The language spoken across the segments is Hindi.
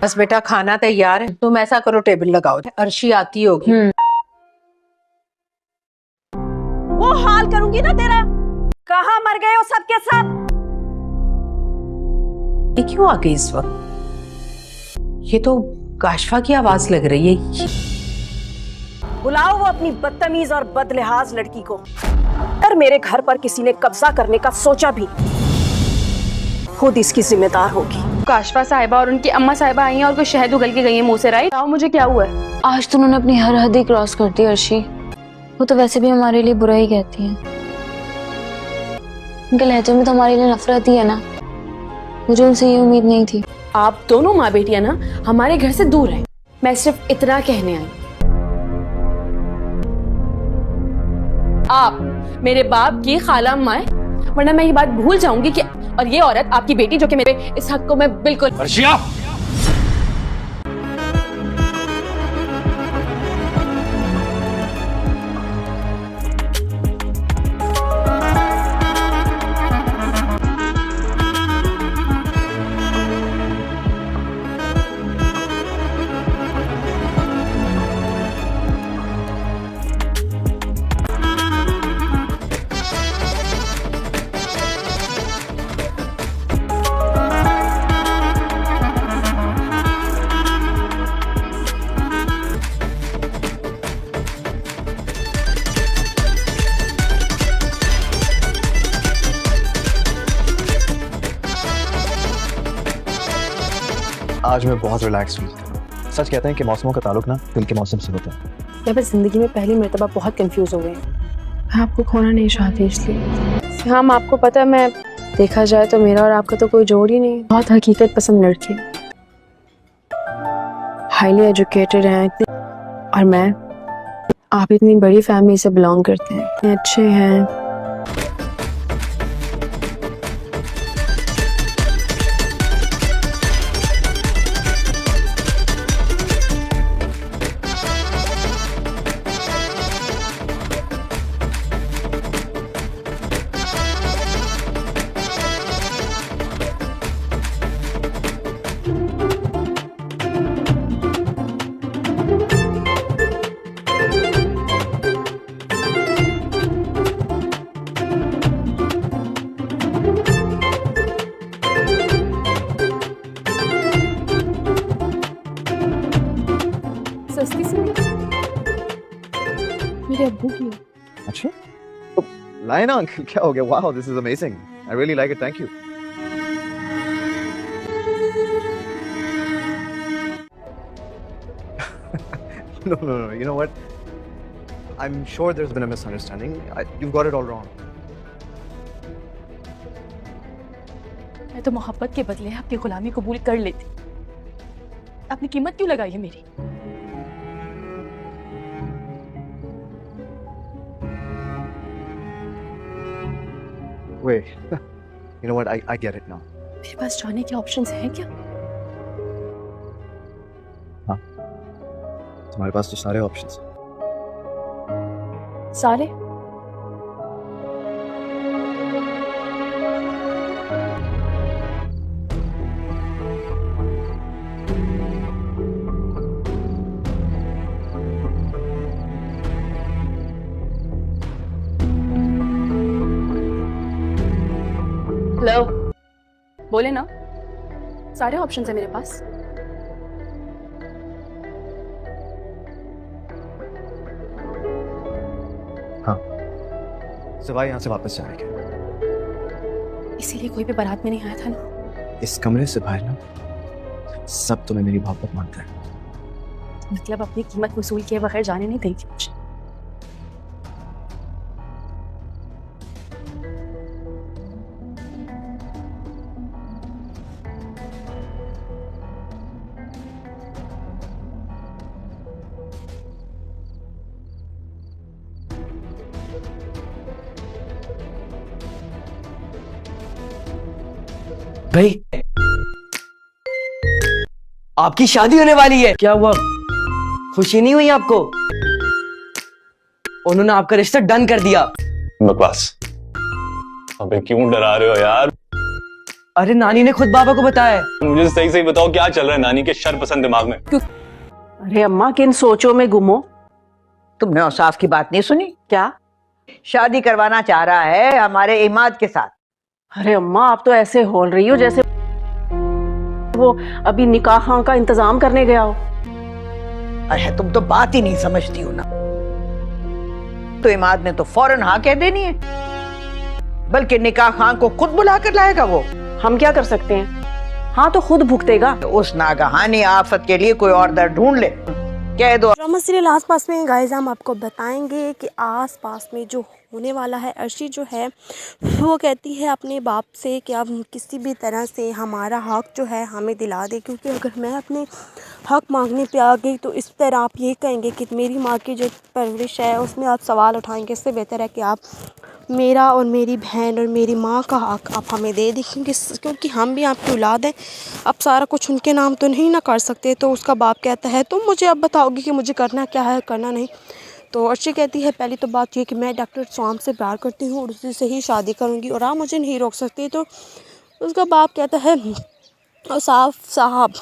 बस बेटा खाना तैयार है, तुम ऐसा करो टेबल लगाओ, अर्शी आती होगी। वो हाल करूंगी ना तेरा। कहाँ मर गए हो सब के सब। ये क्यों आ गई इस वक्त? ये तो काशफा की आवाज लग रही है। बुलाओ वो अपनी बदतमीज और बदलिहाज लड़की को। अगर मेरे घर पर किसी ने कब्जा करने का सोचा भी, खुद इसकी जिम्मेदार होगी। काशफा साहिबा और उनकी अम्मा साहिबा आई हैं और कोई शहद उगल के गई है मुंह से। राइट, बताओ मुझे क्या हुआ है? आज तो उन्होंने अपनी हर हद ही क्रॉस कर दी अर्शी। वो तो वैसे भी हमारे लिए बुरा ही कहती हैं। उनके लहजे में तो हमारे लिए नफरत ही है ना। मुझे उनसे ये उम्मीद नहीं थी। आप दोनों माँ बेटियां ना हमारे घर से दूर हैं। मैं सिर्फ इतना कहने आई। आप मेरे बाप की खाला अम्मा है, वरना मैं ये बात भूल जाऊंगी कि और ये औरत आपकी बेटी, जो कि मेरे इस हक को मैं बिल्कुल। अर्शिया! आज मैं बहुत रिलैक्स फील कर रहा हूँ। सच कहते हैं कि मौसमों का ताल्लुक ना दिल के मौसम से होता है। मैं बस जिंदगी में पहली मर्तबा बहुत कंफ्यूज हो गई। मैं आपको खोना नहीं चाहती इसलिए। हाँ, आपको पता है, मैं देखा जाए तो मेरा और आपका तो कोई जोड़ ही नहीं। बहुत हकीकत पसंद लड़की, हाईली एजुकेटेड हैं और मैं। आप इतनी बड़ी फैमिली से बिलोंग करते हैं, इतने अच्छे हैं। सस्ती सी मेरे अब्बू की। अच्छा, तो लाए ना अंकल, क्या हो गया? Wow, this is amazing. I really like it, thank you. No, you know what? I'm sure there's been a misunderstanding. You've got it all wrong. मैं तो मोहब्बत के बदले अपनी गुलामी कबूल कर लेती। आपने कीमत क्यों लगाई है मेरी? Wait, you know what? I get it now. मेरे पास जाने के ऑप्शंस हैं क्या? हाँ, तुम्हारे पास तो सारे ऑप्शंस हैं। सारे? हेलो, बोले ना, सारे ऑप्शंस है मेरे पास। हाँ, सिवाय यहाँ से वापस जाने के। इसीलिए कोई भी बारात में नहीं आया था ना। इस कमरे से बाहर ना सब तुम्हें मेरी मोहब्बत मानता है। मतलब अपनी कीमत वसूल किए बगैर जाने नहीं देगी मुझे। भाई, आपकी शादी होने वाली है। क्या हुआ? खुशी नहीं हुई आपको? उन्होंने आपका रिश्ता डन कर दिया। बकवास। अबे क्यों डरा रहे हो यार? अरे नानी ने खुद बाबा को बताया है। मुझे सही सही बताओ क्या चल रहा है नानी के शर पसंद दिमाग में। अरे अम्मा किन सोचों में गुम हो? तुमने औसाफ की बात नहीं सुनी? क्या? शादी करवाना चाह रहा है हमारे इमाद के साथ। अरे अम्मा आप तो ऐसे बोल रही हो जैसे वो अभी निकाह का इंतजाम करने गया हो। अरे तुम तो बात ही नहीं समझती हो ना। तो इमाद ने तो फौरन हाँ कह देनी है, बल्कि निकाह खान को खुद बुला कर लाएगा वो। हम क्या कर सकते हैं? हाँ तो खुद भुगतेगा। तो उस नागहानी आफत के लिए कोई और दर ढूंढ ले, कह दो। ड्रामा सीरियल आसपास में गाइस हम आपको बताएंगे कि आसपास में जो होने वाला है। अर्शी जो है वो कहती है अपने बाप से कि आप किसी भी तरह से हमारा हक जो है हमें दिला दे, क्योंकि अगर मैं अपने हक मांगने पे आ गई तो इस तरह आप ये कहेंगे कि मेरी माँ की जो परवरिश है उसमें आप सवाल उठाएंगे। इससे बेहतर है कि आप मेरा और मेरी बहन और मेरी माँ का हक आप हमें दे दें, क्योंकि हम भी आपकी औलाद हैं। अब सारा कुछ उनके नाम तो नहीं ना कर सकते। तो उसका बाप कहता है तुम मुझे अब बताओगे कि मुझे करना क्या है करना नहीं। तो अर्शी कहती है पहली तो बात ये कि मैं डॉक्टर स्वाम से प्यार करती हूँ और उसी से ही शादी करूँगी और आप मुझे नहीं रोक सकती। तो उसका बाप कहता है औसाफ साहब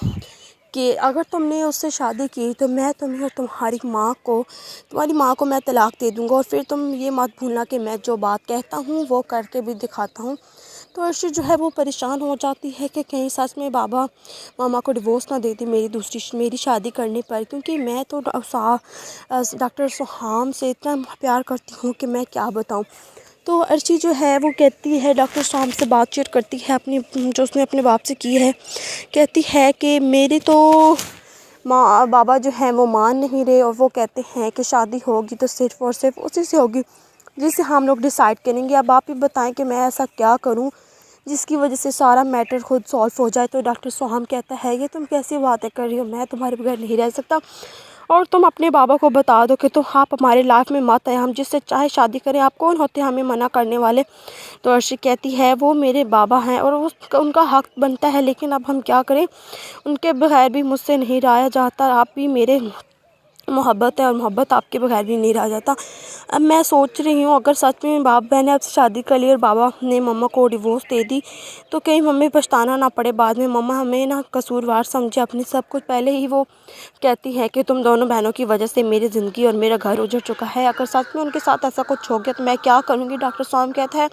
कि अगर तुमने उससे शादी की तो मैं तुम्हें और तुम्हारी माँ को मैं तलाक दे दूँगा और फिर तुम ये मत भूलना कि मैं जो बात कहता हूँ वो करके भी दिखाता हूँ। तो अर्शी जो है वो परेशान हो जाती है कि कहीं सच में बाबा मामा को डिवोर्स ना दे दी मेरी शादी करने पर, क्योंकि मैं तो डॉक्टर सुहाम से इतना प्यार करती हूँ कि मैं क्या बताऊँ। तो अर्शी जो है वो कहती है डॉक्टर सुहाम से बातचीत करती है अपनी जो उसने अपने बाप से की है। कहती है कि मेरे तो बाबा जो हैं वो मान नहीं रहे और वो कहते हैं कि शादी होगी तो सिर्फ़ और सिर्फ उसी से होगी जिसे हम लोग डिसाइड करेंगे। अब आप ही बताएं कि मैं ऐसा क्या करूं जिसकी वजह से सारा मैटर खुद सॉल्व हो जाए। तो डॉक्टर सुहाम कहता है ये तुम कैसी बातें कर रही हो, मैं तुम्हारे बगैर नहीं रह सकता और तुम अपने बाबा को बता दो कि तुम आप हमारे लाइफ में मत आए, हम जिससे चाहे शादी करें, आप कौन होते हैं हमें मना करने वाले। तो अर्शी कहती है वो मेरे बाबा हैं और उनका हक बनता है, लेकिन अब हम क्या करें, उनके बगैर भी मुझसे नहीं रहा जाता। आप भी मेरे मोहब्बत है और मोहब्बत आपके बगैर भी नहीं रहा जाता। अब मैं सोच रही हूँ अगर सच में बाप बहन ने आपसे शादी कर ली और बाबा ने मम्मा को डिवोर्स दे दी तो कहीं मम्मी पछताना ना पड़े बाद में, मम्मा हमें ना कसूरवार समझे अपनी सब कुछ। पहले ही वो कहती है कि तुम दोनों बहनों की वजह से मेरी ज़िंदगी और मेरा घर उजड़ चुका है, अगर सच में उनके साथ ऐसा कुछ हो गया तो मैं क्या करूँगी। डॉक्टर स्वाम कहता है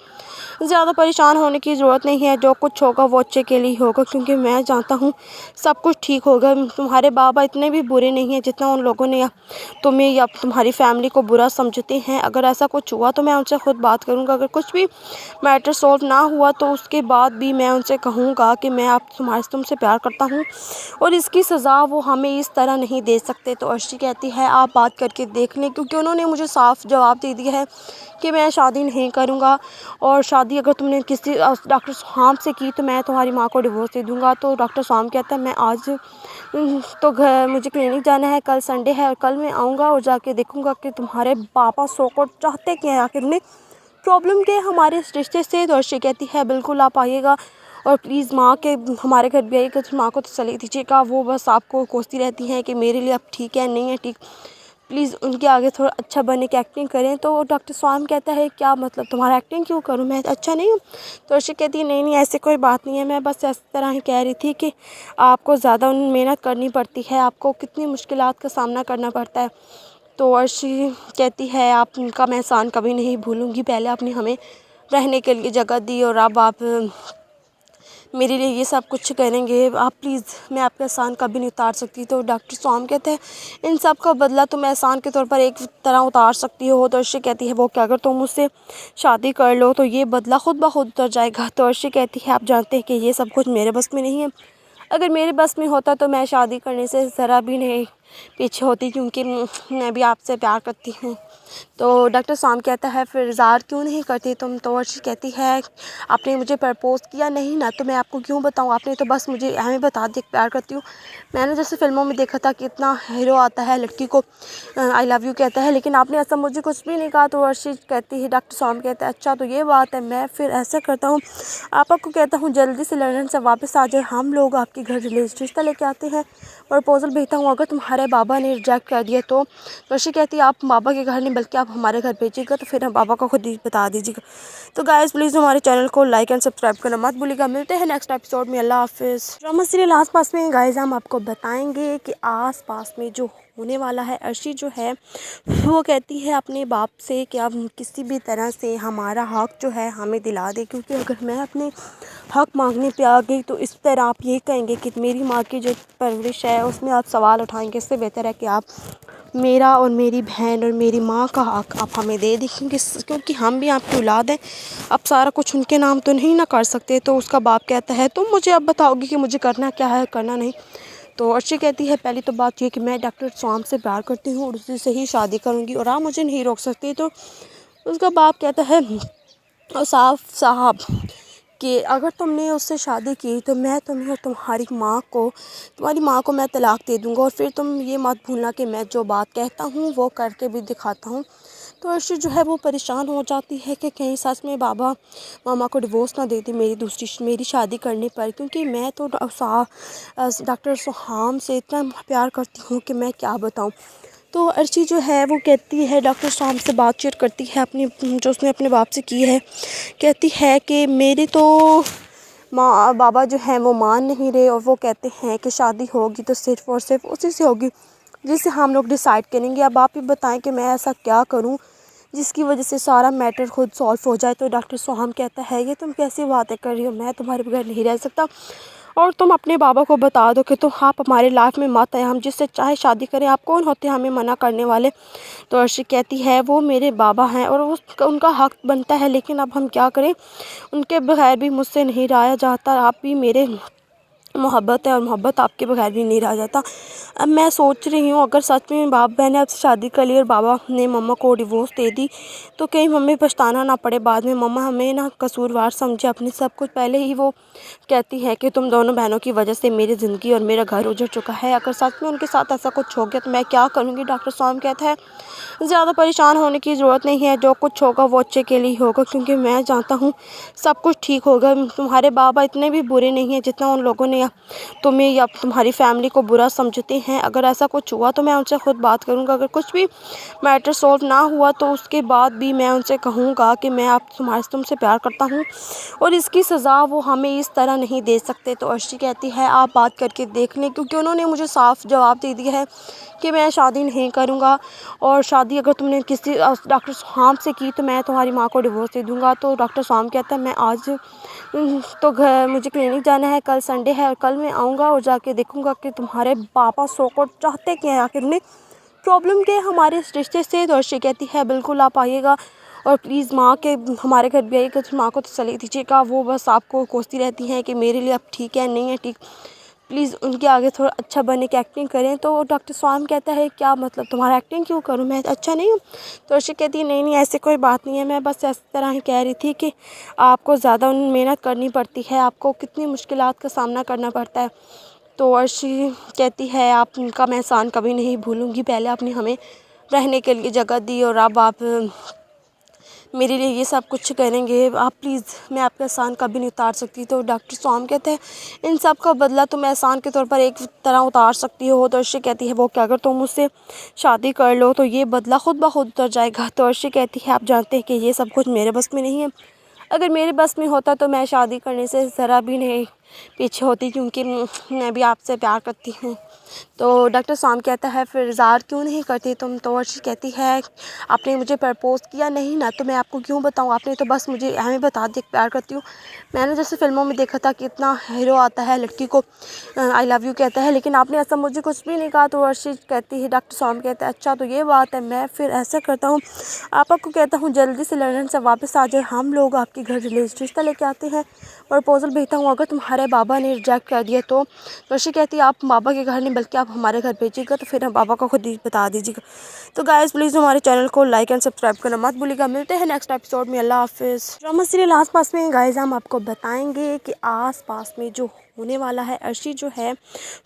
ज़्यादा परेशान होने की ज़रूरत नहीं है, जो कुछ होगा वो अच्छे के लिए होगा, क्योंकि मैं जानता हूँ सब कुछ ठीक होगा। तुम्हारे बाबा इतने भी बुरे नहीं हैं जितना उन लोगों ने तुम्हें या तुम्हारी फैमिली को बुरा समझते हैं। अगर ऐसा कुछ हुआ तो मैं उनसे खुद बात करूँगा, अगर कुछ भी मैटर सॉल्व ना हुआ तो उसके बाद भी मैं उनसे कहूँगा कि मैं तुमसे प्यार करता हूँ और इसकी सज़ा वो हमें इस तरह नहीं दे सकते। तो अर्शी कहती है आप बात करके देख लें, क्योंकि उन्होंने मुझे साफ जवाब दे दिया है कि मैं शादी नहीं करूँगा और शादी अगर तुमने किसी डॉक्टर सुहाम से की तो मैं तुम्हारी माँ को डिवोर्स दे दूँगा। तो डॉक्टर सुहाम कहता है मैं आज तो मुझे क्लिनिक जाना है, कल संडे है और कल मैं आऊँगा और जाके देखूँगा कि तुम्हारे पापा सो को चाहते क्या है, आखिर उन्हें प्रॉब्लम क्या है हमारे रिश्ते से। तो अर्शी कहती है बिल्कुल आप आइएगा और प्लीज़ माँ के हमारे घर भी आइएगा, तो माँ को तसल्ली दीजिएगा, वो बस आपको कोसती रहती हैं कि मेरे लिए अब ठीक है नहीं है ठीक, प्लीज़ उनके आगे थोड़ा अच्छा बनने की एक्टिंग करें। तो डॉक्टर स्वाम कहता है क्या मतलब तुम्हारा एक्टिंग क्यों करूं, मैं अच्छा नहीं हूं। तो अर्शी कहती है नहीं ऐसी कोई बात नहीं है, मैं बस इस तरह ही कह रही थी कि आपको ज़्यादा मेहनत करनी पड़ती है, आपको कितनी मुश्किलात का सामना करना पड़ता है। तो अर्शी कहती है आपका मैं एहसान कभी नहीं भूलूँगी, पहले आपने हमें रहने के लिए जगह दी और अब आप मेरे लिए ये सब कुछ करेंगे, आप प्लीज़ मैं आपका एहसान कभी नहीं उतार सकती। तो डॉक्टर स्वाम कहते हैं इन सब का बदला तुम एहसान के तौर पर एक तरह उतार सकती हो। तो अर्शी कहती है वो क्या, अगर तुम मुझसे शादी कर लो तो ये बदला खुद ब खुद उतर जाएगा। तो अर्शी कहती है आप जानते हैं कि ये सब कुछ मेरे बस में नहीं है, अगर मेरे बस में होता तो मैं शादी करने से ज़रा भी नहीं पीछे होती, क्योंकि मैं भी आपसे प्यार करती हूँ। तो डॉक्टर स्वाम कहता है फिर इज़हार क्यों नहीं करती तुम। तो अर्शी कहती है आपने मुझे प्रपोज़ किया नहीं ना, तो मैं आपको क्यों बताऊँ, आपने तो बस मुझे हमें बता दिया प्यार करती हूँ। मैंने जैसे फिल्मों में देखा था कि इतना हीरो आता है लड़की को आई लव यू कहता है, लेकिन आपने ऐसा मुझे कुछ भी नहीं कहा। तो अर्शी कहती है डॉक्टर स्वाम कहता है अच्छा तो ये बात है, मैं फिर ऐसा करता हूँ आपको कहता हूँ जल्दी से लंदन से वापस आ जाए, हम लोग आपके घर रिश्ता लेके आते हैं, प्रपोज़ल भेजता हूँ, अगर तुम्हारे तुम्हारे बाबा ने रिजेक्ट कर दिया तो अर्शी कहती है आप बाबा के घर नहीं बल्कि आप हमारे घर भेजिएगा, तो फिर हम बाबा को खुद ही बता दीजिएगा। तो गाइस प्लीज़ हमारे चैनल को लाइक एंड सब्सक्राइब करना मत भूलिएगा। मिलते हैं नेक्स्ट एपिसोड में। अल्लाह हाफिज़। ड्रामा सीरियल आस पास में गाइस हम आपको बताएंगे कि आस पास में जो होने वाला है। अर्शी जो है वो कहती है अपने बाप से कि आप किसी भी तरह से हमारा हक जो है हमें दिला दे, क्योंकि अगर मैं अपने हक मांगने पे आ गई तो इस तरह आप ये कहेंगे कि मेरी माँ की जो परवरिश है उसमें आप सवाल उठाएंगे। इससे बेहतर है कि आप मेरा और मेरी बहन और मेरी माँ का हक आप हमें दे दें, क्योंकि हम भी आपकी औलाद हैं। अब सारा कुछ उनके नाम तो नहीं ना कर सकते। तो उसका बाप कहता है तुम मुझे अब बताओगी कि मुझे करना क्या है करना नहीं। तो अर्शी कहती है पहली तो बात ये कि मैं डॉक्टर स्वाम से प्यार करती हूँ और उसी से ही शादी करूँगी और आप मुझे नहीं रोक सकती। तो उसका बाप कहता है साहब कि अगर तुमने उससे शादी की तो मैं तुम्हें और तुम्हारी माँ को मैं तलाक दे दूँगा, और फिर तुम ये मत भूलना कि मैं जो बात कहता हूँ वो करके भी दिखाता हूँ। तो अर्शी जो है वो परेशान हो जाती है कि कहीं सच में बाबा मामा को डिवोर्स ना दे दी मेरी शादी करने पर, क्योंकि मैं तो डॉक्टर सुहाम से इतना प्यार करती हूँ कि मैं क्या बताऊँ। तो अर्शी जो है वो कहती है डॉक्टर सुहाम से बातचीत करती है अपनी जो उसने अपने बाप से की है। कहती है कि मेरी तो बाबा जो है वो मान नहीं रहे और वो कहते हैं कि शादी होगी तो सिर्फ़ और सिर्फ उसी से होगी जिसे हम लोग डिसाइड करेंगे। अब आप ही बताएं कि मैं ऐसा क्या करूं जिसकी वजह से सारा मैटर खुद सॉल्व हो जाए। तो डॉक्टर सुहाम कहता है ये तुम कैसी बातें कर रही हो, मैं तुम्हारे बगैर नहीं रह सकता और तुम अपने बाबा को बता दो कि तुम आप हमारे लाइफ में मत आए, हम जिससे चाहे शादी करें, आप कौन होते हैं हमें मना करने वाले। तो अर्शी कहती है वो मेरे बाबा हैं और उनका हक बनता है, लेकिन अब हम क्या करें, उनके बगैर भी मुझसे नहीं रहा जाता। आप भी मेरे मोहब्बत है और मोहब्बत आपके बगैर भी नहीं रहा जाता। अब मैं सोच रही हूँ अगर सच में बाप बहन ने आपसे शादी कर ली और बाबा ने मम्मा को डिवोर्स दे दी तो कहीं मम्मी पछताना ना पड़े बाद में, मम्मा हमें ना कसूरवार समझे अपनी सब कुछ। पहले ही वो कहती है कि तुम दोनों बहनों की वजह से मेरी ज़िंदगी और मेरा घर उजड़ चुका है। अगर सच में उनके साथ ऐसा कुछ हो गया तो मैं क्या करूँगी। डॉक्टर स्वाम कहता है ज़्यादा परेशान होने की ज़रूरत नहीं है, जो कुछ होगा वो अच्छे के लिए होगा, क्योंकि मैं जानता हूँ सब कुछ ठीक होगा। तुम्हारे बाबा इतने भी बुरे नहीं हैं जितना उन लोगों ने तुम्हें या तुम्हारी फैमिली को बुरा समझते हैं। अगर ऐसा कुछ हुआ तो मैं उनसे खुद बात करूँगा, अगर कुछ भी मैटर सॉल्व ना हुआ तो उसके बाद भी मैं उनसे कहूँगा कि मैं तुमसे प्यार करता हूँ और इसकी सज़ा वो हमें इस तरह नहीं दे सकते। तो अर्शी कहती है आप बात करके देख लें, क्योंकि उन्होंने मुझे साफ जवाब दे दिया है कि मैं शादी नहीं करूँगा और शादी अगर तुमने किसी डॉक्टर सुहाम से की तो मैं तुम्हारी माँ को डिवोर्स दे दूँगा। तो डॉक्टर सुहाम कहता है मैं आज तो मुझे क्लिनिक जाना है, कल संडे है और कल मैं आऊँगा और जाके देखूँगा कि तुम्हारे पापा सो को चाहते क्या है, आखिर उन्हें प्रॉब्लम क्या है हमारे रिश्ते से। तो अर्शी कहती है बिल्कुल आप आइएगा और प्लीज़ माँ के हमारे घर भी आइएगा, तो माँ को तसल्ली दीजिएगा। वो बस आपको कोसती रहती हैं कि मेरे लिए अब ठीक है नहीं है ठीक, प्लीज़ उनके आगे थोड़ा अच्छा बनने की एक्टिंग करें। तो डॉक्टर स्वाम कहता है क्या मतलब तुम्हारा एक्टिंग क्यों करूं, मैं अच्छा नहीं हूं। तो अर्शी कहती है नहीं ऐसे कोई बात नहीं है, मैं बस इस तरह ही कह रही थी कि आपको ज़्यादा मेहनत करनी पड़ती है, आपको कितनी मुश्किलात का सामना करना पड़ता है। तो अर्शी कहती है आपका मैं एहसान कभी नहीं भूलूँगी, पहले आपने हमें रहने के लिए जगह दी और अब आप मेरे लिए ये सब कुछ करेंगे, आप प्लीज़ मैं आपका एहसान कभी नहीं उतार सकती। तो डॉक्टर स्वाम कहते हैं इन सब का बदला तुम एहसान के तौर पर एक तरह उतार सकती हो। तो अर्शी कहती है वो क्या, अगर तुम मुझसे शादी कर लो तो ये बदला खुद ब खुद उतर जाएगा। तो अर्शी कहती है आप जानते हैं कि ये सब कुछ मेरे बस में नहीं है, अगर मेरे बस में होता तो मैं शादी करने से ज़रा भी नहीं पीछे होती, क्योंकि मैं भी आपसे प्यार करती हूँ। तो डॉक्टर स्वाम कहता है फिर इज़हार क्यों नहीं करती तुम। तो अर्शी कहती है आपने मुझे प्रपोज़ किया नहीं ना, तो मैं आपको क्यों बताऊँ, आपने तो बस मुझे हमें बता दिया प्यार करती हूँ। मैंने जैसे फिल्मों में देखा था कि इतना हीरो आता है लड़की को आई लव यू कहता है, लेकिन आपने ऐसा मुझे कुछ भी नहीं कहा। तो अर्शी कहती है डॉक्टर स्वाम कहता है अच्छा तो ये बात है, मैं फिर ऐसा करता हूँ आपको कहता हूँ जल्दी से लंदन से वापस आ जाए, हम लोग आपके घर रिश्ता लेके आते हैं, प्रपोज़ल भेजता हूँ। अगर तुम्हारे बाबा ने रिजेक्ट कर दिया तो अर्शी कहती है आप बाबा के घर नहीं बल्कि आप हमारे घर भेजिएगा, तो फिर हम बाबा को खुद ही बता दीजिएगा। तो गाइस प्लीज़ हमारे चैनल को लाइक एंड सब्सक्राइब करना मत भूलिएगा। मिलते हैं नेक्स्ट एपिसोड में। अल्लाह हाफिज़। ड्रामा सीरियल आस पास में गाइस हम आपको बताएंगे कि आस पास में जो होने वाला है। अर्शी जो है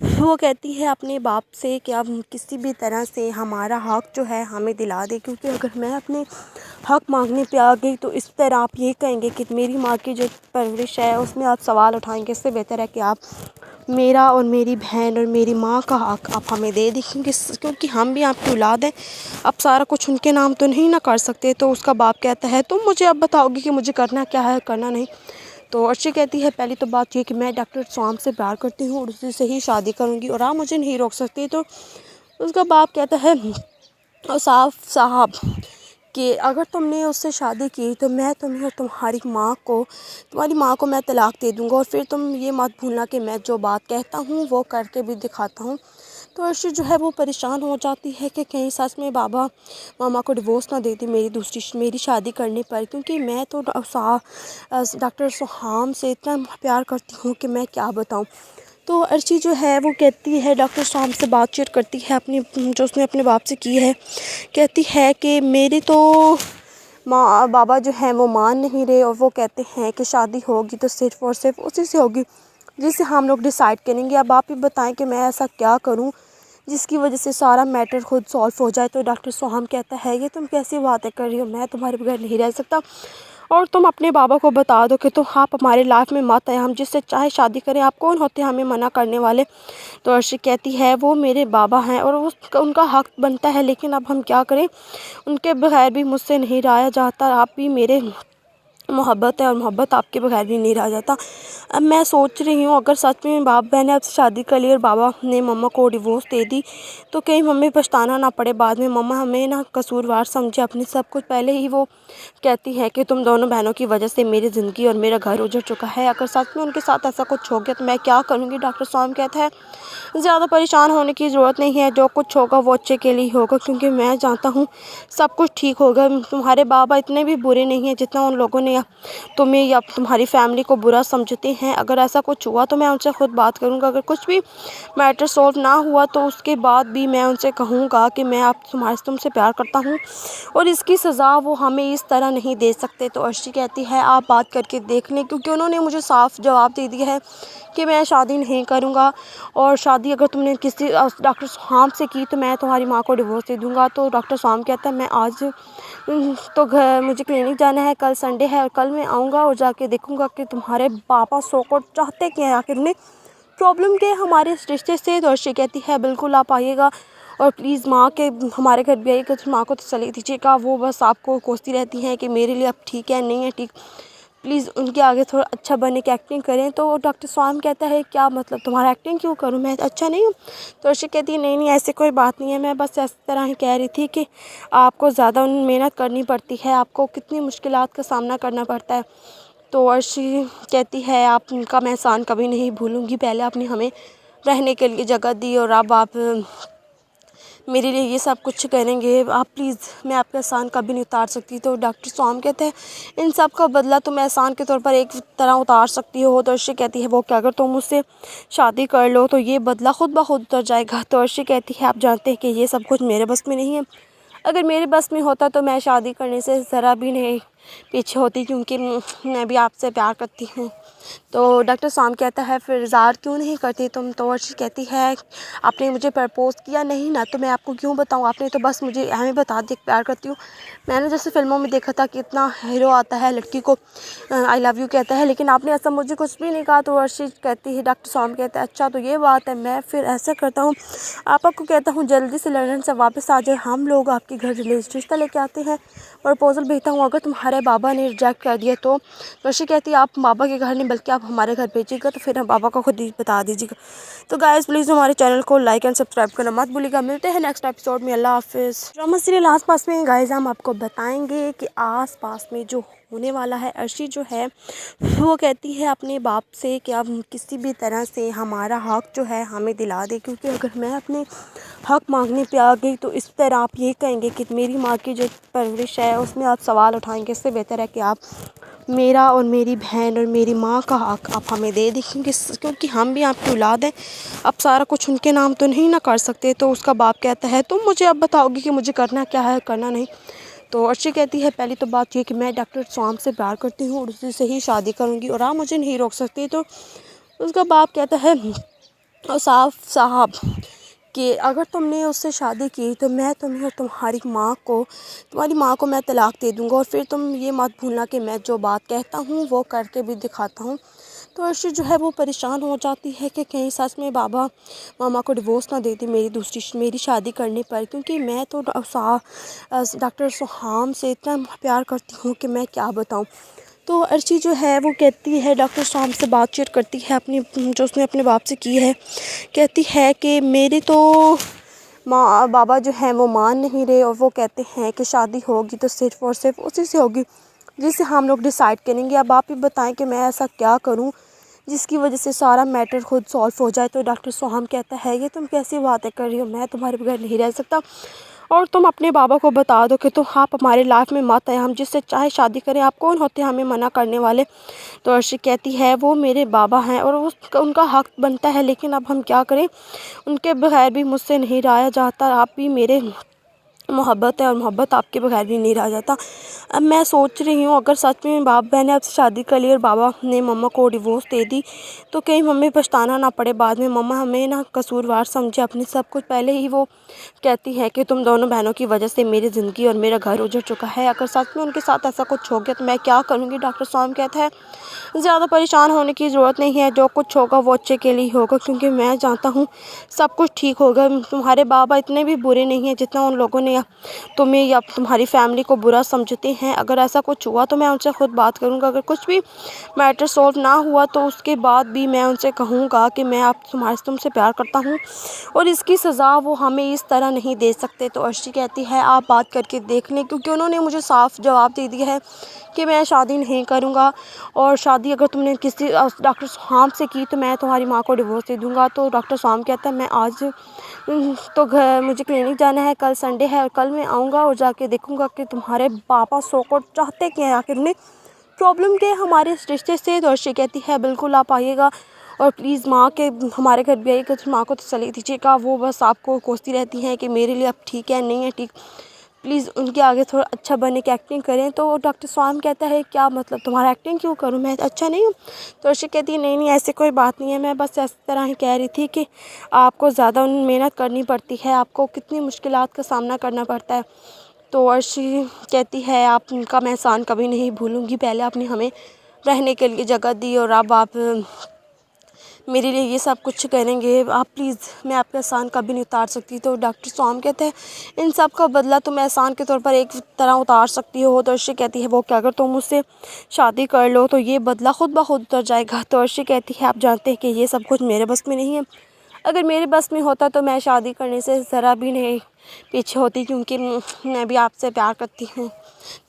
वो कहती है अपने बाप से कि आप किसी भी तरह से हमारा हक़ जो है हमें दिला दे, क्योंकि अगर मैं अपने हक़ मांगने पे आ गई तो इस तरह आप ये कहेंगे कि मेरी माँ की जो परवरिश है उसमें आप सवाल उठाएंगे। इससे बेहतर है कि आप मेरा और मेरी बहन और मेरी माँ का हक़ आप हमें दे दें, क्योंकि हम भी आपकी औलाद हैं। अब सारा कुछ उनके नाम तो नहीं ना कर सकते। तो उसका बाप कहता है तुम मुझे अब बताओगे कि मुझे करना क्या है करना नहीं। तो अर्शी कहती है पहली तो बात ये कि मैं डॉक्टर स्वाम से प्यार करती हूँ और उसी से ही शादी करूँगी और आप मुझे नहीं रोक सकती। तो उसका बाप कहता है साहब कि अगर तुमने उससे शादी की तो मैं तुम्हें और तुम्हारी माँ को मैं तलाक दे दूँगा और फिर तुम ये मत भूलना कि मैं जो बात कहता हूँ वो करके भी दिखाता हूँ। तो अर्शी जो है वो परेशान हो जाती है कि कहीं सच में बाबा मामा को डिवोर्स ना दे दी मेरी शादी करने पर, क्योंकि मैं तो डॉक्टर सुहाम से इतना प्यार करती हूँ कि मैं क्या बताऊँ। तो अर्शी जो है वो कहती है डॉक्टर सुहाम से बातचीत करती है अपनी जो उसने अपने बाप से की है। कहती है कि मेरी तो बाबा जो है वो मान नहीं रहे और वो कहते हैं कि शादी होगी तो सिर्फ़ और सिर्फ उसी से होगी जिसे हम लोग डिसाइड करेंगे। अब आप ही बताएं कि मैं ऐसा क्या करूं जिसकी वजह से सारा मैटर खुद सॉल्व हो जाए। तो डॉक्टर सुहाम कहता है ये तुम कैसी बातें कर रही हो, मैं तुम्हारे बगैर नहीं रह सकता और तुम अपने बाबा को बता दो कि तुम आप हमारे लाइफ में मत आए, हम जिससे चाहे शादी करें, आप कौन होते हैं हमें मना करने वाले। तो अर्शी कहती है वो मेरे बाबा हैं और उनका हक़ बनता है, लेकिन अब हम क्या करें, उनके बगैर भी मुझसे नहीं रहा जाता। आप भी मेरे मोहब्बत है और मोहब्बत आपके बगैर भी नहीं रह जाता। अब मैं सोच रही हूँ अगर सच में बाप बहन ने आपसे शादी कर ली और बाबा ने मम्मा को डिवोर्स दे दी तो कहीं मम्मी पछताना ना पड़े बाद में, मम्मा हमें ना कसूरवार समझे अपनी सब कुछ। पहले ही वो कहती है कि तुम दोनों बहनों की वजह से मेरी ज़िंदगी और मेरा घर उजड़ चुका है, अगर सच में उनके साथ ऐसा कुछ हो गया तो मैं क्या करूँगी। डॉक्टर स्वाम कहता है ज़्यादा परेशान होने की ज़रूरत नहीं है, जो कुछ होगा वो अच्छे के लिए होगा, क्योंकि मैं जानता हूँ सब कुछ ठीक होगा। तुम्हारे बाबा इतने भी बुरे नहीं हैं जितना उन लोगों ने तुम्हें या तुम्हारी फैमिली को बुरा समझते हैं। अगर ऐसा कुछ हुआ तो मैं उनसे खुद बात करूँगा, अगर कुछ भी मैटर सॉल्व ना हुआ तो उसके बाद भी मैं उनसे कहूँगा कि मैं तुमसे प्यार करता हूँ और इसकी सज़ा वो हमें इस तरह नहीं दे सकते। तो अर्शी कहती है आप बात करके देख लें, क्योंकि उन्होंने मुझे साफ जवाब दे दिया है कि मैं शादी नहीं करूँगा और शादी अगर तुमने किसी डॉक्टर सुहाम से की तो मैं तुम्हारी माँ को डिवोर्स दे दूँगा। तो डॉक्टर सुहाम कहता है मैं आज तो मुझे क्लिनिक जाना है, कल संडे है और कल मैं आऊँगा और जाके देखूँगा कि तुम्हारे पापा सो को चाहते क्या है, आखिर उन्हें प्रॉब्लम क्या है हमारे रिश्ते से। तो अर्शी कहती है बिल्कुल आप आइएगा और प्लीज़ माँ के हमारे घर भी आइएगा, तो माँ को तसल्ली दीजिएगा, वो बस आपको कोसती रहती हैं कि मेरे लिए अब ठीक है नहीं है ठीक, प्लीज़ उनके आगे थोड़ा अच्छा बनने की एक्टिंग करें। तो डॉक्टर स्वाम कहता है क्या मतलब तुम्हारा एक्टिंग क्यों करूं, मैं अच्छा नहीं हूं। तो अर्शी कहती है नहीं ऐसी कोई बात नहीं है, मैं बस इस तरह ही कह रही थी कि आपको ज़्यादा मेहनत करनी पड़ती है, आपको कितनी मुश्किलात का सामना करना पड़ता है। तो अर्शी कहती है आपका मैं एहसान कभी नहीं भूलूँगी, पहले आपने हमें रहने के लिए जगह दी और अब आप मेरे लिए ये सब कुछ करेंगे, आप प्लीज़ मैं आपका एहसान कभी नहीं उतार सकती। तो डॉक्टर स्वाम कहते हैं इन सब का बदला तुम एहसान के तौर पर एक तरह उतार सकती हो। तो अर्शी कहती है वो क्या, अगर तुम मुझसे शादी कर लो तो ये बदला खुद ब खुद उतर जाएगा। तो अर्शी कहती है आप जानते हैं कि ये सब कुछ मेरे बस में नहीं है, अगर मेरे बस में होता तो मैं शादी करने से ज़रा भी नहीं पीछे होती, क्योंकि मैं भी आपसे प्यार करती हूँ। तो डॉक्टर स्वाम कहता है फिर इज़हार क्यों नहीं करती तुम। तो अर्शी कहती है आपने मुझे प्रपोज़ किया नहीं ना, तो मैं आपको क्यों बताऊँ, आपने तो बस मुझे हमें बता दिया प्यार करती हूँ। मैंने जैसे फिल्मों में देखा था कि इतना हीरो आता है लड़की को आई लव यू कहता है, लेकिन आपने ऐसा मुझे कुछ भी नहीं कहा। तो अर्शी कहती है डॉक्टर स्वाम कहता है अच्छा तो ये बात है, मैं फिर ऐसा करता हूँ आपको कहता हूँ जल्दी से लंदन से वापस आ जाए, हम लोग आपके घर रिश्ता लेके आते हैं, प्रपोज़ल भेजता हूँ, अगर तुम्हारे बाबा ने रिजेक्ट कर दिया तो। अर्शी कहती है आप बाबा के घर नहीं बल्कि आप हमारे घर भेजिएगा, तो फिर हम बाबा को खुद ही बता दीजिएगा। तो गाइस प्लीज़ हमारे चैनल को लाइक एंड सब्सक्राइब करना मत भूलिएगा। मिलते हैं नेक्स्ट एपिसोड में, अल्लाह हाफिज़। ड्रामा सीरियल आस पास में गाइस हम आपको बताएंगे कि आस पास में जो होने वाला है। अर्शी जो है वो कहती है अपने बाप से कि आप किसी भी तरह से हमारा हक़ जो है हमें दिला दे, क्योंकि अगर मैं अपने हक़ मांगने पे आ गई तो इस तरह आप ये कहेंगे कि मेरी माँ की जो परवरिश है उसमें आप सवाल उठाएंगे। इससे बेहतर है कि आप मेरा और मेरी बहन और मेरी माँ का हक़ आप हमें दे दें, क्योंकि हम भी आपकी औलाद हैं। अब सारा कुछ उनके नाम तो नहीं ना कर सकते। तो उसका बाप कहता है तुम मुझे अब बताओगे कि मुझे करना क्या है करना नहीं। तो अर्शी कहती है पहली तो बात ये कि मैं डॉक्टर स्वाम से प्यार करती हूँ और उसी से ही शादी करूँगी और आप मुझे नहीं रोक सकते। तो उसका बाप कहता है औसाफ साहब कि अगर तुमने उससे शादी की तो मैं तुम्हें और तुम्हारी माँ को मैं तलाक दे दूँगा, और फिर तुम ये मत भूलना कि मैं जो बात कहता हूँ वो करके भी दिखाता हूँ। तो अर्शी जो है वो परेशान हो जाती है कि कहीं सच में बाबा मामा को डिवोर्स ना दे दी मेरी शादी करने पर, क्योंकि मैं तो डॉक्टर सुहाम से इतना प्यार करती हूँ कि मैं क्या बताऊँ। तो अर्शी जो है वो कहती है, डॉक्टर सुहाम से बातचीत करती है अपनी जो उसने अपने बाप से की है, कहती है कि मेरे तो बाबा जो हैं वो मान नहीं रहे, और वो कहते हैं कि शादी होगी तो सिर्फ़ और सिर्फ उसी से होगी जिसे हम लोग डिसाइड करेंगे। अब आप ही बताएं कि मैं ऐसा क्या करूं जिसकी वजह से सारा मैटर खुद सॉल्व हो जाए। तो डॉक्टर सुहाम कहता है ये तुम कैसी बातें कर रही हो, मैं तुम्हारे बगैर नहीं रह सकता, और तुम अपने बाबा को बता दो कि तुम आप हमारे लाइफ में मत आए, हम जिससे चाहे शादी करें, आप कौन होते हैं हमें मना करने वाले। तो अर्शी कहती है वो मेरे बाबा हैं और उनका हक बनता है, लेकिन अब हम क्या करें, उनके बगैर भी मुझसे नहीं रहा जाता, आप भी मेरे मोहब्बत है और मोहब्बत आपके बगैर भी नहीं रहा जाता। अब मैं सोच रही हूँ अगर सच में बाप बहन ने आपसे शादी कर ली और बाबा ने मम्मा को डिवोर्स दे दी तो कहीं मम्मी पछताना ना पड़े बाद में, मम्मा हमें ना कसूरवार समझे अपनी सब कुछ। पहले ही वो कहती है कि तुम दोनों बहनों की वजह से मेरी ज़िंदगी और मेरा घर उजड़ चुका है, अगर सच में उनके साथ ऐसा कुछ हो गया तो मैं क्या करूँगी। डॉक्टर सुहाम कहता है ज़्यादा परेशान होने की ज़रूरत नहीं है, जो कुछ होगा वो अच्छे के लिए होगा, क्योंकि मैं जानता हूँ सब कुछ ठीक होगा। तुम्हारे बाबा इतने भी बुरे नहीं हैं जितना उन लोगों ने तुम्हें या तुम्हारी फैमिली को बुरा समझते हैं। अगर ऐसा कुछ हुआ तो मैं उनसे खुद बात करूँगा, अगर कुछ भी मैटर सॉल्व ना हुआ तो उसके बाद भी मैं उनसे कहूँगा कि मैं तुमसे प्यार करता हूँ और इसकी सज़ा वो हमें इस तरह नहीं दे सकते। तो अर्शी कहती है आप बात करके देख लें, क्योंकि उन्होंने मुझे साफ जवाब दे दिया है कि मैं शादी नहीं करूँगा, और शादी अगर तुमने किसी डॉक्टर सुहाम से की तो मैं तुम्हारी माँ को डिवोर्स दे दूँगा। तो डॉक्टर सुहाम कहता है मैं आज तो मुझे क्लिनिक जाना है, कल संडे है और कल मैं आऊँगा और जाके देखूँगा कि तुम्हारे पापा सो को चाहते क्या है, आखिर उन्हें प्रॉब्लम क्या है हमारे रिश्ते से। तो अर्शी कहती है बिल्कुल आप आइएगा और प्लीज़ माँ के हमारे घर भी आइएगा, तो माँ को तसल्ली दीजिएगा, वो बस आपको कोसती रहती हैं कि मेरे लिए अब ठीक है नहीं है ठीक, प्लीज़ उनके आगे थोड़ा अच्छा बनने की एक्टिंग करें। तो डॉक्टर सुहाम कहता है क्या मतलब तुम्हारा एक्टिंग क्यों करूं, मैं अच्छा नहीं हूं। तो अर्शी कहती है नहीं ऐसी कोई बात नहीं है, मैं बस इस तरह ही कह रही थी कि आपको ज़्यादा मेहनत करनी पड़ती है, आपको कितनी मुश्किलात का सामना करना पड़ता है। तो अर्शी कहती है आपका मैं एहसान कभी नहीं भूलूँगी, पहले आपने हमें रहने के लिए जगह दी और अब आप मेरे लिए ये सब कुछ करेंगे, आप प्लीज़ मैं आपका एहसान कभी नहीं उतार सकती। तो डॉक्टर सुहाम कहते हैं इन सब का बदला तुम एहसान के तौर पर एक तरह उतार सकती हो। तो अर्शी कहती है वो क्या, अगर तुम मुझसे शादी कर लो तो ये बदला खुद ब खुद उतर जाएगा। तो अर्शी कहती है आप जानते हैं कि ये सब कुछ मेरे बस में नहीं है, अगर मेरे बस में होता तो मैं शादी करने से ज़रा भी नहीं पीछे होती, क्योंकि मैं भी आपसे प्यार करती हूँ।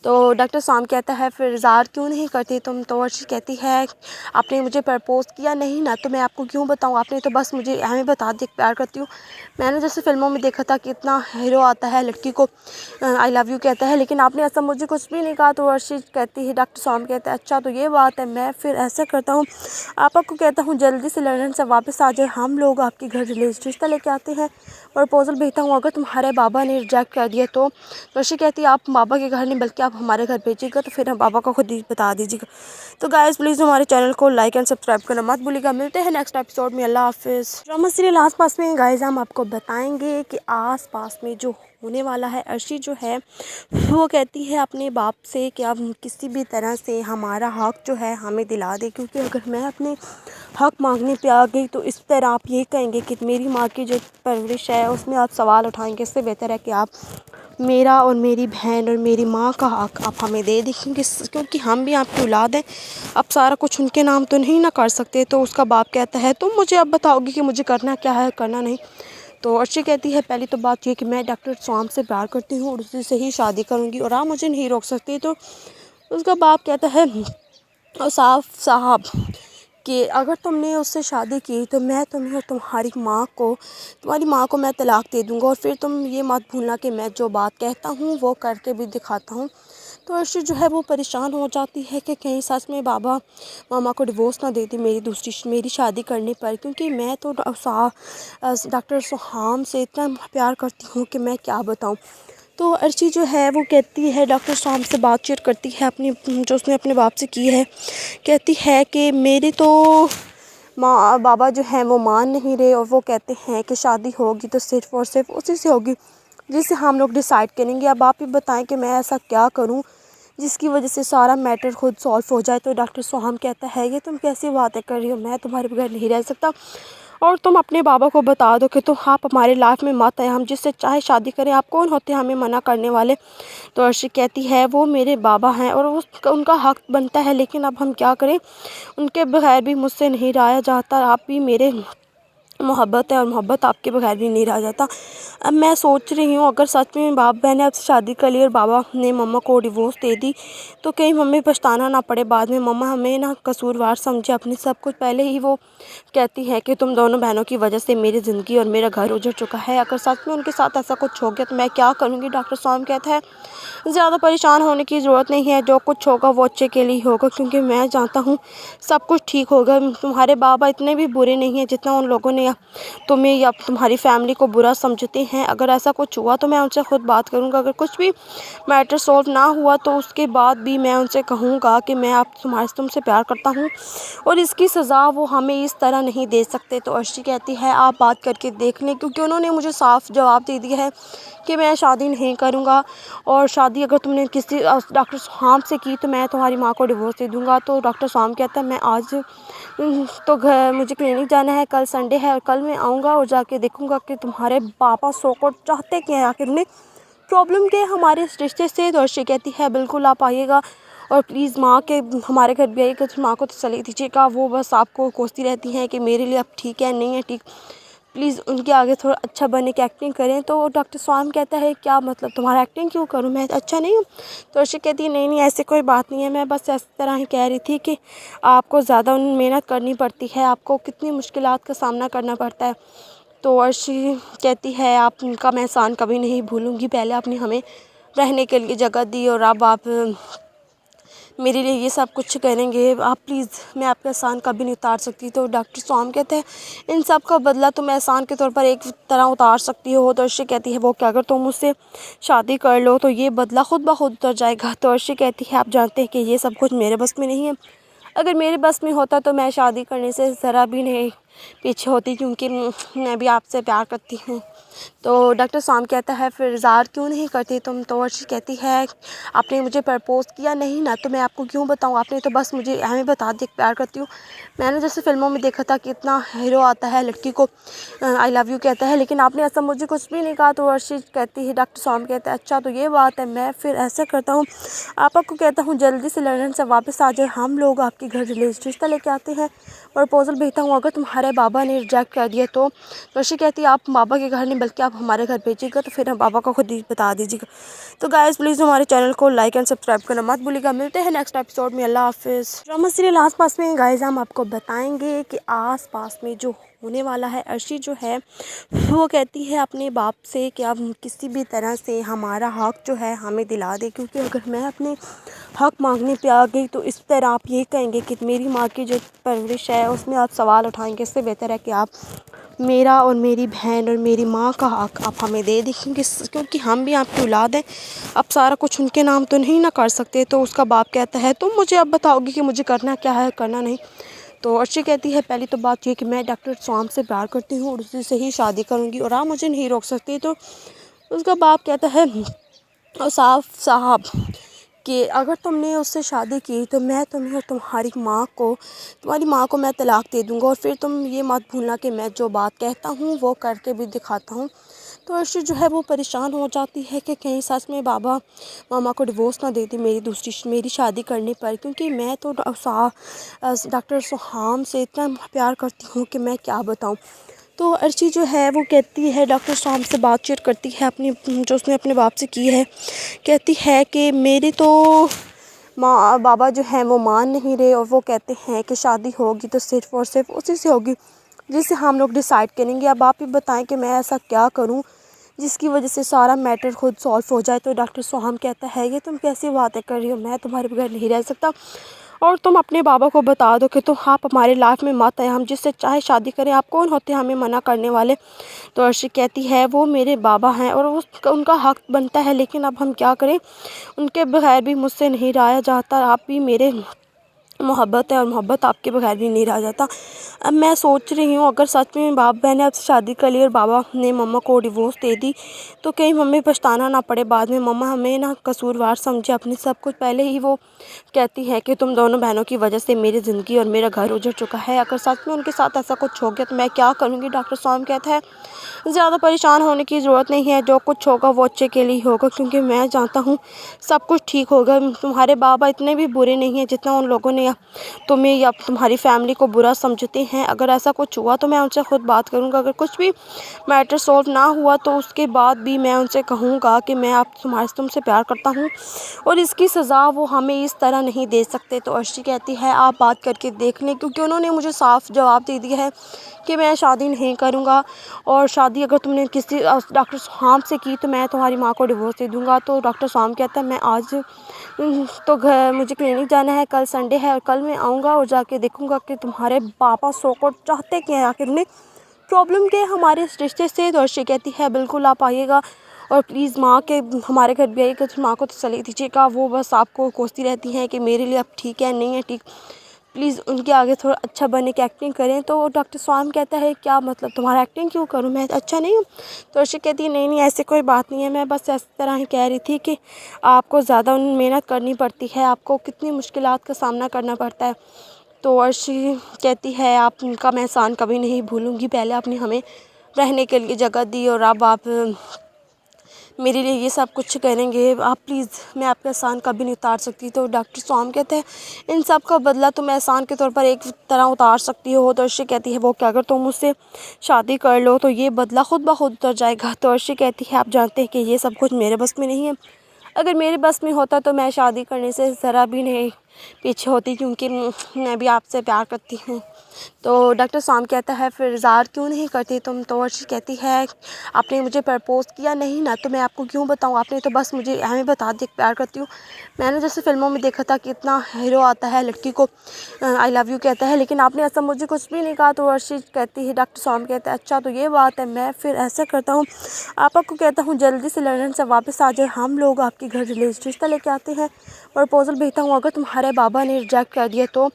तो डॉक्टर सुहाम कहता है फिर इज़हार क्यों नहीं करती तुम। तो अर्शी कहती है आपने मुझे प्रपोज़ किया नहीं ना, तो मैं आपको क्यों बताऊँ, आपने तो बस मुझे हमें बता दिया प्यार करती हूँ। मैंने जैसे फिल्मों में देखा था कि इतना हीरो आता है लड़की को आई लव यू कहता है, लेकिन आपने ऐसा मुझे कुछ भी नहीं कहा। तो अर्शी कहती है डॉक्टर सुहाम कहता है अच्छा तो ये बात है, मैं फिर ऐसा करता हूँ आपको कहता हूँ जल्दी से लंदन से वापस आ जाए, हम लोग आपके घर रिश्ता लेके आते हैं, प्रपोज़ल भेजता हूँ, अगर तुम्हारे बाबा ने रिजेक्ट कर दिया तो। अर्शी कहती है आप बाबा के घर नहीं बल्कि आप हमारे घर भेजिएगा, तो फिर हम बाबा को खुद ही बता दीजिएगा। तो गाइस प्लीज़ हमारे चैनल को लाइक एंड सब्सक्राइब करना मत भूलिएगा। मिलते हैं नेक्स्ट एपिसोड में, अल्लाह हाफिज़। ड्रामा सीरियल आस पास में गाइस हम आपको बताएंगे कि आस पास में जो होने वाला है। अर्शी जो है वो कहती है अपने बाप से कि अब किसी भी तरह से हमारा हक जो है हमें दिला दे, क्योंकि अगर मैं अपने हक मांगने पे आ गई तो इस तरह आप ये कहेंगे कि मेरी माँ की जो परवरिश है उसमें आप सवाल उठाएंगे। इससे बेहतर है कि आप मेरा और मेरी बहन और मेरी माँ का हक आप हमें दे दें, क्योंकि हम भी आपकी औलाद हैं, अब सारा कुछ उनके नाम तो नहीं ना कर सकते। तो उसका बाप कहता है तुम मुझे अब बताओगे कि मुझे करना क्या है करना नहीं। तो अर्शी कहती है पहली तो बात ये कि मैं डॉक्टर सुहाम से प्यार करती हूँ और उसी से ही शादी करूँगी और आप मुझे नहीं रोक सकती। तो उसका बाप कहता है औसाफ साहब कि अगर तुमने उससे शादी की तो मैं तुम्हें और तुम्हारी माँ को मैं तलाक दे दूँगा, और फिर तुम ये मत भूलना कि मैं जो बात कहता हूँ वो करके भी दिखाता हूँ। तो अर्शी जो है वो परेशान हो जाती है कि कहीं सच में बाबा मामा को डिवोर्स ना दे दी मेरी शादी करने पर, क्योंकि मैं तो डॉक्टर सुहाम से इतना प्यार करती हूँ कि मैं क्या बताऊँ। तो अर्शी जो है वो कहती है डॉक्टर सुहाम से बातचीत करती है अपनी जो उसने अपने बाप से की है, कहती है कि मेरे तो माँ बाबा जो हैं वो मान नहीं रहे और वो कहते हैं कि शादी होगी तो सिर्फ़ और सिर्फ उसी से होगी जिसे हम लोग डिसाइड करेंगे। अब आप ही बताएं कि मैं ऐसा क्या करूं जिसकी वजह से सारा मैटर खुद सॉल्व हो जाए। तो डॉक्टर सोहम कहता है ये तुम कैसी बातें कर रही हो, मैं तुम्हारे बगैर नहीं रह सकता और तुम अपने बाबा को बता दो कि तुम आप हमारे लाइफ में मत आए, हम जिससे चाहे शादी करें, आप कौन होते हैं हमें मना करने वाले। तो अर्शी कहती है वो मेरे बाबा हैं और उनका हक बनता है, लेकिन अब हम क्या करें, उनके बगैर भी मुझसे नहीं रहा जाता, आप भी मेरे मोहब्बत है और मोहब्बत आपके बगैर भी नहीं रहा जाता। अब मैं सोच रही हूँ अगर सच में बाप बहन ने आपसे शादी कर ली और बाबा ने मम्मा को डिवोर्स दे दी तो कहीं मम्मी पछताना ना पड़े बाद में, मम्मा हमें ना कसूरवार समझे अपनी सब कुछ। पहले ही वो कहती है कि तुम दोनों बहनों की वजह से मेरी ज़िंदगी और मेरा घर उजड़ चुका है, अगर सच में उनके साथ ऐसा कुछ हो गया तो मैं क्या करूँगी। डॉक्टर सोहम कहता है ज़्यादा परेशान होने की ज़रूरत नहीं है, जो कुछ होगा वो अच्छे के लिए होगा, क्योंकि मैं जानता हूँ सब कुछ ठीक होगा। तुम्हारे बाबा इतने भी बुरे नहीं हैं जितना उन लोगों ने तुम्हें या तुम्हारी फैमिली को बुरा समझते हैं। अगर ऐसा कुछ हुआ तो मैं उनसे खुद बात करूँगा, अगर कुछ भी मैटर सॉल्व ना हुआ तो उसके बाद भी मैं उनसे कहूँगा कि मैं तुमसे प्यार करता हूँ और इसकी सज़ा वो हमें इस तरह नहीं दे सकते। तो अर्शी कहती है आप बात करके देख लें, क्योंकि उन्होंने मुझे साफ जवाब दे दिया है कि मैं शादी नहीं करूँगा और शादी अगर तुमने किसी डॉक्टर सोहम से की तो मैं तुम्हारी माँ को डिवोर्स दे दूँगा। तो डॉक्टर सोहम कहता है मैं आज तो घर मुझे क्लिनिक जाना है, कल संडे है और कल मैं आऊँगा और जाके देखूँगा कि तुम्हारे पापा सो को चाहते क्या है, आखिर उन्हें प्रॉब्लम क्या है हमारे रिश्ते से। तो अर्शी कहती है बिल्कुल आप आइएगा और प्लीज़ माँ के हमारे घर भी आइएगा, तो माँ को तसल्ली दीजिएगा, वो बस आपको कोसती रहती हैं कि मेरे लिए अब ठीक है नहीं है ठीक, प्लीज़ उनके आगे थोड़ा अच्छा बनने की एक्टिंग करें। तो डॉक्टर सोहम कहता है क्या मतलब तुम्हारा एक्टिंग क्यों करूं, मैं अच्छा नहीं हूं। तो अर्शी कहती है नहीं ऐसी कोई बात नहीं है, मैं बस इस तरह ही कह रही थी कि आपको ज़्यादा मेहनत करनी पड़ती है, आपको कितनी मुश्किलात का सामना करना पड़ता है। तो अर्शी कहती है आपका मैं एहसान कभी नहीं भूलूँगी, पहले आपने हमें रहने के लिए जगह दी और अब आप मेरे लिए ये सब कुछ करेंगे, आप प्लीज़ मैं आपका एहसान कभी नहीं उतार सकती। तो डॉक्टर सोहम कहते हैं इन सब का बदला तुम एहसान के तौर पर एक तरह उतार सकती हो। तो अर्शी कहती है वो क्या, अगर तुम मुझसे शादी कर लो तो ये बदला खुद ब खुद उतर जाएगा। तो अर्शी कहती है आप जानते हैं कि ये सब कुछ मेरे बस में नहीं है, अगर मेरे बस में होता तो मैं शादी करने से ज़रा भी नहीं पीछे होती, क्योंकि मैं भी आपसे प्यार करती हूँ। तो डॉक्टर सोहम कहता है फिर इज़हार क्यों नहीं करती तुम। तो अर्शी कहती है आपने मुझे प्रपोज़ किया नहीं ना, तो मैं आपको क्यों बताऊँ, आपने तो बस मुझे हमें बता दिया प्यार करती हूँ। मैंने जैसे फिल्मों में देखा था कि इतना हीरो आता है लड़की को आई लव यू कहता है, लेकिन आपने ऐसा मुझे कुछ भी नहीं कहा। तो अर्शी कहती है डॉक्टर सोहम कहता है अच्छा तो ये बात है, मैं फिर ऐसा करता हूँ आपको कहता हूँ जल्दी से लंदन से वापस आ जाए, हम लोग आपके घर रिश्ता लेके आते हैं, प्रपोज़ल भेजता हूँ, अगर तुम्हारे बाबा ने रिजेक्ट कर दिया तो। अर्शी कहती है आप बाबा के घर नहीं बल्कि आप हमारे घर भेजिएगा, तो फिर हम बाबा को खुद ही बता दीजिएगा। तो गाइस प्लीज़ हमारे चैनल को लाइक एंड सब्सक्राइब करना मत भूलिएगा। मिलते हैं नेक्स्ट एपिसोड में, अल्लाह हाफिज़। ड्रामा सीरियल आस पास में गाइस हम आपको बताएंगे कि आस पास में जो होने वाला है। अर्शी जो है वो कहती है अपने बाप से कि आप किसी भी तरह से हमारा हक जो है हमें दिला दे, क्योंकि अगर मैं अपने हक मांगने पे आ गई तो इस तरह आप ये कहेंगे कि मेरी माँ की जो परवरिश है उसमें आप सवाल उठाएंगे। इससे बेहतर है कि आप मेरा और मेरी बहन और मेरी माँ का हक आप हमें दे दें, क्योंकि हम भी आपकी औलाद हैं, अब सारा कुछ उनके नाम तो नहीं ना कर सकते। तो उसका बाप कहता है तुम मुझे अब बताओगे कि मुझे करना क्या है करना नहीं। तो अर्शी कहती है पहली तो बात ये कि मैं डॉक्टर सोहम से प्यार करती हूँ और उसी से ही शादी करूँगी और आप मुझे नहीं रोक सकती। तो उसका बाप कहता है साफ साहब कि अगर तुमने उससे शादी की तो मैं तुम्हें और तुम्हारी माँ को मैं तलाक दे दूँगा, और फिर तुम ये मत भूलना कि मैं जो बात कहता हूँ वो करके भी दिखाता हूँ। तो अर्शी जो है वो परेशान हो जाती है कि कहीं सच में बाबा मामा को डिवोर्स ना दे दी मेरी शादी करने पर, क्योंकि मैं तो डॉक्टर सोहम से इतना प्यार करती हूँ कि मैं क्या बताऊँ। तो अर्शी जो है वो कहती है डॉक्टर सोहम से बातचीत करती है अपनी जो उसने अपने बाप से की है, कहती है कि मेरे तो माँ बाबा जो हैं वो मान नहीं रहे और वो कहते हैं कि शादी होगी तो सिर्फ़ और सिर्फ उसी से होगी जिसे हम लोग डिसाइड करेंगे। अब आप ही बताएं कि मैं ऐसा क्या करूं जिसकी वजह से सारा मैटर खुद सॉल्व हो जाए। तो डॉक्टर सोहम कहता है ये तुम कैसी बातें कर रही हो, मैं तुम्हारे बगैर नहीं रह सकता और तुम अपने बाबा को बता दो कि तुम आप हमारे लाइफ में मत आए, हम जिससे चाहे शादी करें, आप कौन होते हैं हमें मना करने वाले। तो अर्शी कहती है वो मेरे बाबा हैं और उनका हक बनता है, लेकिन अब हम क्या करें, उनके बगैर भी मुझसे नहीं रहा जाता, आप भी मेरे मोहब्बत है और मोहब्बत आपके बगैर भी नहीं रह जाता। अब मैं सोच रही हूँ अगर सच में बाप बहन ने आपसे शादी कर ली और बाबा ने मम्मा को डिवोर्स दे दी तो कहीं मम्मी पछताना ना पड़े बाद में, मम्मा हमें ना कसूरवार समझे अपनी सब कुछ। पहले ही वो कहती है कि तुम दोनों बहनों की वजह से मेरी ज़िंदगी और मेरा घर उजड़ चुका है। अगर सच में उनके साथ ऐसा कुछ हो गया तो मैं क्या करूँगी। डॉक्टर स्वामी कहता है ज़्यादा परेशान होने की ज़रूरत नहीं है, जो कुछ होगा वो अच्छे के लिए होगा, क्योंकि मैं जानता हूँ सब कुछ ठीक होगा। तुम्हारे बाबा इतने भी बुरे नहीं हैं जितना उन लोगों ने तुम्हें या तुम्हारी फैमिली को बुरा समझते हैं। अगर ऐसा कुछ हुआ तो मैं उनसे खुद बात करूँगा। अगर कुछ भी मैटर सॉल्व ना हुआ तो उसके बाद भी मैं उनसे कहूँगा कि मैं तुमसे प्यार करता हूँ और इसकी सज़ा वो हमें इस तरह नहीं दे सकते। तो अर्शी कहती है आप बात करके देख लें, क्योंकि उन्होंने मुझे साफ जवाब दे दिया है कि मैं शादी नहीं करूँगा, और शादी अगर तुमने किसी डॉक्टर स्वाम से की तो मैं तुम्हारी माँ को डिवोर्स दे दूँगा। तो डॉक्टर स्वाम कहता है मैं आज तो घर मुझे क्लिनिक जाना है, कल संडे है और कल मैं आऊँगा और जाके देखूँगा कि तुम्हारे पापा सो को चाहते क्या है, आखिर उन्हें प्रॉब्लम क्या है हमारे इस रिश्ते से। तो अर्शी कहती है बिल्कुल आप आइएगा और प्लीज़ माँ के हमारे घर भी आइएगा, तो माँ को तसल्ली दीजिएगा। वो बस आपको कोसती रहती हैं कि मेरे लिए अब ठीक है नहीं है ठीक, प्लीज़ उनके आगे थोड़ा अच्छा बनने की एक्टिंग करें। तो डॉक्टर स्वाम कहता है क्या मतलब तुम्हारा एक्टिंग क्यों करूं, मैं अच्छा नहीं हूं। तो अर्शी कहती है नहीं ऐसी कोई बात नहीं है, मैं बस इस तरह ही कह रही थी कि आपको ज़्यादा मेहनत करनी पड़ती है, आपको कितनी मुश्किलात का सामना करना पड़ता है। तो अर्शी कहती है आपका मैं एहसान कभी नहीं भूलूँगी, पहले आपने हमें रहने के लिए जगह दी और अब आप मेरे लिए ये सब कुछ करेंगे, आप प्लीज़ मैं आपका एहसान कभी नहीं उतार सकती। तो डॉक्टर स्वाम कहते हैं इन सब का बदला तुम एहसान के तौर पर एक तरह उतार सकती हो। तो अर्शी कहती है वो क्या, अगर तुम मुझसे शादी कर लो तो ये बदला खुद ब खुद उतर जाएगा। तो अर्शी कहती है आप जानते हैं कि ये सब कुछ मेरे बस में नहीं है, अगर मेरे बस में होता तो मैं शादी करने से ज़रा भी नहीं पीछे होती, क्योंकि मैं भी आपसे प्यार करती हूँ। तो डॉक्टर स्वाम कहता है फिर इज़हार क्यों नहीं करती तुम। तो अर्शी कहती है आपने मुझे प्रपोज़ किया नहीं ना, तो मैं आपको क्यों बताऊँ, आपने तो बस मुझे हमें बता दिया प्यार करती हूँ। मैंने जैसे फिल्मों में देखा था कि इतना हीरो आता है लड़की को आई लव यू कहता है, लेकिन आपने ऐसा मुझे कुछ भी नहीं कहा। तो अर्शी कहती है डॉक्टर स्वाम कहता है अच्छा तो ये बात है, मैं फिर ऐसा करता हूँ आपको कहता हूँ जल्दी से लंदन से वापस आ जाए, हम लोग आपके घर रिश्ता लेके आते हैं, प्रपोज़ल भेजता हूँ। अगर तुम्हारे बाबा ने रिजेक्ट कर दिया तो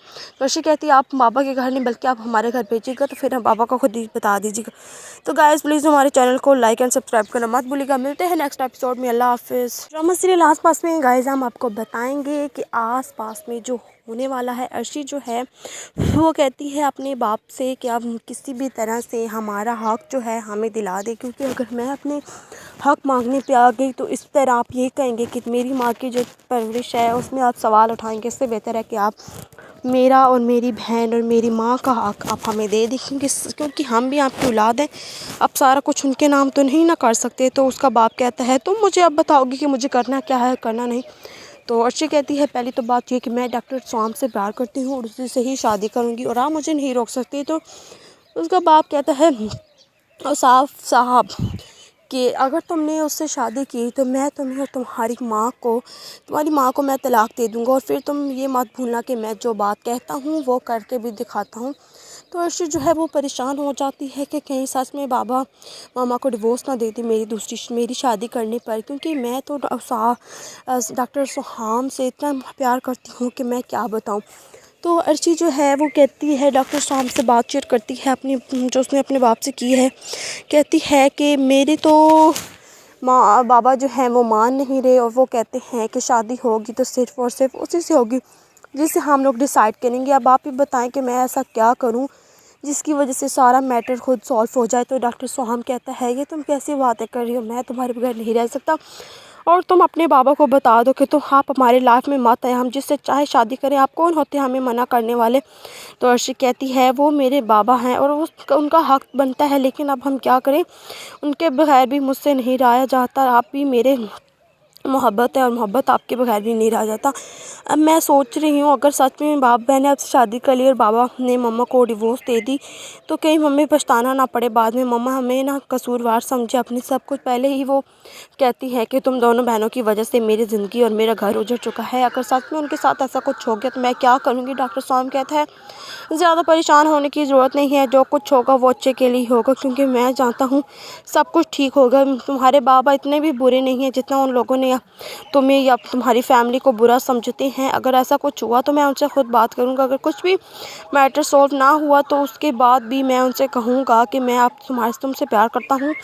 अर्शी कहती है आप बाबा के घर नहीं बल्कि आप हमारे घर भेजिएगा, तो फिर हम बाबा को खुद ही बता दीजिएगा। तो गाइस प्लीज़ हमारे चैनल को लाइक एंड सब्सक्राइब करना मत भूलिएगा। मिलते हैं नेक्स्ट एपिसोड में, अल्लाह हाफिज़। ड्रामा सीरियल आस पास में गाइस हम आपको बताएंगे कि आस पास में जो होने वाला है। अर्शी जो है वो कहती है अपने बाप से कि आप किसी भी तरह से हमारा हक जो है हमें दिला दे, क्योंकि अगर मैं अपने हक मांगने पे आ गई तो इस तरह आप ये कहेंगे कि मेरी माँ की जो परवरिश है उसमें आप सवाल उठाएंगे। इससे बेहतर है कि आप मेरा और मेरी बहन और मेरी माँ का हक आप हमें दे देंगे, क्योंकि हम भी आपकी औलाद हैं, अब सारा कुछ उनके नाम तो नहीं ना कर सकते। तो उसका बाप कहता है तुम मुझे अब बताओगे कि मुझे करना क्या है करना नहीं। तो अर्शी कहती है पहली तो बात ये कि मैं डॉक्टर स्वाम से प्यार करती हूँ और उसी से ही शादी करूँगी और आप मुझे नहीं रोक सकती। तो उसका बाप कहता है और साहब कि अगर तुमने उससे शादी की तो मैं तुम्हें और तुम्हारी माँ को मैं तलाक दे दूँगा, और फिर तुम ये मत भूलना कि मैं जो बात कहता हूँ वो करके भी दिखाता हूँ। तो अर्शी जो है वो परेशान हो जाती है कि कहीं सच में बाबा मामा को डिवोर्स ना दे दी मेरी शादी करने पर, क्योंकि मैं तो डॉक्टर स्वाम से इतना प्यार करती हूँ कि मैं क्या बताऊँ। तो अर्शी जो है वो कहती है डॉक्टर स्वाम से बातचीत करती है अपनी जो उसने अपने बाप से की है, कहती है कि मेरे तो बाबा जो हैं वो मान नहीं रहे और वो कहते हैं कि शादी होगी तो सिर्फ़ और सिर्फ उसी से होगी जिसे हम लोग डिसाइड करेंगे। अब आप ही बताएं कि मैं ऐसा क्या करूं जिसकी वजह से सारा मैटर खुद सॉल्व हो जाए। तो डॉक्टर स्वाम कहता है ये तुम कैसी बातें कर रही हो, मैं तुम्हारे बगैर नहीं रह सकता, और तुम अपने बाबा को बता दो कि तुम आप हमारे लाइफ में मत आए, हम जिससे चाहे शादी करें, आप कौन होते हैं हमें मना करने वाले। तो अर्शी कहती है वो मेरे बाबा हैं और उनका हक बनता है, लेकिन अब हम क्या करें, उनके बगैर भी मुझसे नहीं रहा जाता, आप भी मेरे मोहब्बत है और मोहब्बत आपके बगैर भी नहीं रह जाता। अब मैं सोच रही हूँ अगर सच में बाप बहन ने आपसे शादी कर ली और बाबा ने मम्मा को डिवोर्स दे दी तो कहीं मम्मी पछताना ना पड़े बाद में, मम्मा हमें ना कसूरवार समझे अपनी सब कुछ। पहले ही वो कहती है कि तुम दोनों बहनों की वजह से मेरी ज़िंदगी और मेरा घर उजड़ चुका है, अगर सच में उनके साथ ऐसा कुछ हो गया तो मैं क्या करूँगी। डॉक्टर स्वामी कहता है ज़्यादा परेशान होने की ज़रूरत नहीं है, जो कुछ होगा वो अच्छे के लिए होगा, क्योंकि मैं जानता हूँ सब कुछ ठीक होगा। तुम्हारे बाबा इतने भी बुरे नहीं हैं जितना उन लोगों ने है तुम्हें या तुम्हारी फैमिली को बुरा समझते हैं। अगर ऐसा कुछ हुआ तो मैं उनसे ख़ुद बात करूँगा। अगर कुछ भी मैटर सॉल्व ना हुआ तो उसके बाद भी मैं उनसे कहूँगा कि मैं तुमसे प्यार करता हूँ